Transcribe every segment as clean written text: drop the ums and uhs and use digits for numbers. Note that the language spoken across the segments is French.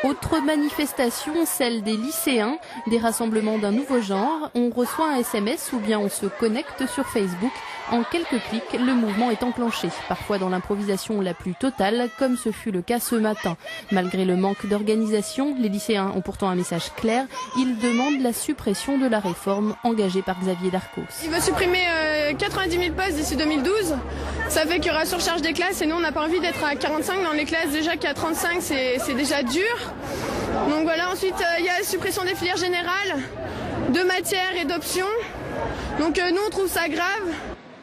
Autre manifestation, celle des lycéens, des rassemblements d'un nouveau genre. On reçoit un SMS ou bien on se connecte sur Facebook. En quelques clics, le mouvement est enclenché, parfois dans l'improvisation la plus totale, comme ce fut le cas ce matin. Malgré le manque d'organisation, les lycéens ont pourtant un message clair. Ils demandent la suppression de la réforme engagée par Xavier Darcos. Il veut supprimer 90 000 postes d'ici 2012. Ça fait qu'il y aura surcharge des classes et nous on n'a pas envie d'être à 45 dans les classes. Déjà qu'à 35 c'est déjà dur. Donc voilà, ensuite il y a la suppression des filières générales, de matières et d'options. Donc nous on trouve ça grave.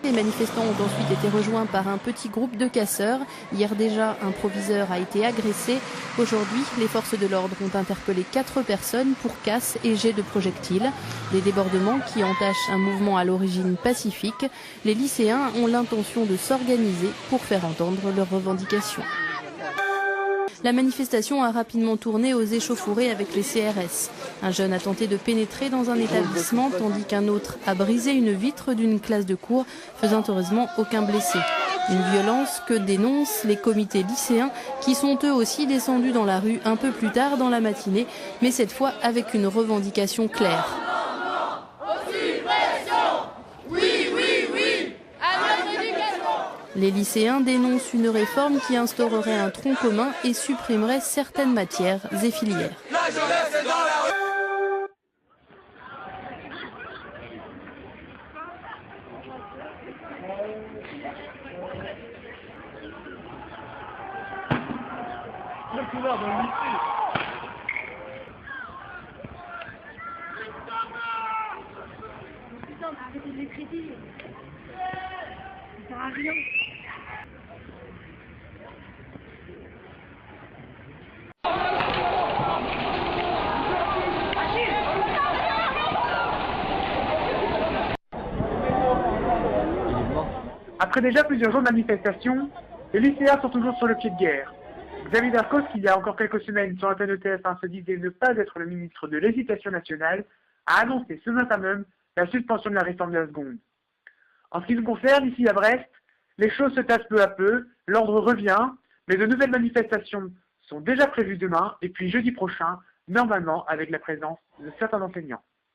Les manifestants ont ensuite été rejoints par un petit groupe de casseurs. Hier déjà, un proviseur a été agressé. Aujourd'hui, les forces de l'ordre ont interpellé 4 personnes pour casse et jet de projectiles. Des débordements qui entachent un mouvement à l'origine pacifique. Les lycéens ont l'intention de s'organiser pour faire entendre leurs revendications. La manifestation a rapidement tourné aux échauffourées avec les CRS. Un jeune a tenté de pénétrer dans un établissement tandis qu'un autre a brisé une vitre d'une classe de cours, faisant heureusement aucun blessé. Une violence que dénoncent les comités lycéens qui sont eux aussi descendus dans la rue un peu plus tard dans la matinée, mais cette fois avec une revendication claire. Les lycéens dénoncent une réforme qui instaurerait un tronc commun et supprimerait certaines matières et filières. La jeunesse est dans la rue. Le pouvoir dans le lycée. Putain, arrêtez de les traiter. Ça sert à rien. Après déjà plusieurs jours de manifestation, les lycéens sont toujours sur le pied de guerre. Xavier Darcos, qui il y a encore quelques semaines sur l'antenne de TF1 se disait ne pas être le ministre de l'Éducation nationale, a annoncé ce matin même la suspension de la réforme de la seconde. En ce qui nous concerne, ici à Brest, les choses se tassent peu à peu, l'ordre revient, mais de nouvelles manifestations sont déjà prévues demain et puis jeudi prochain, normalement avec la présence de certains enseignants.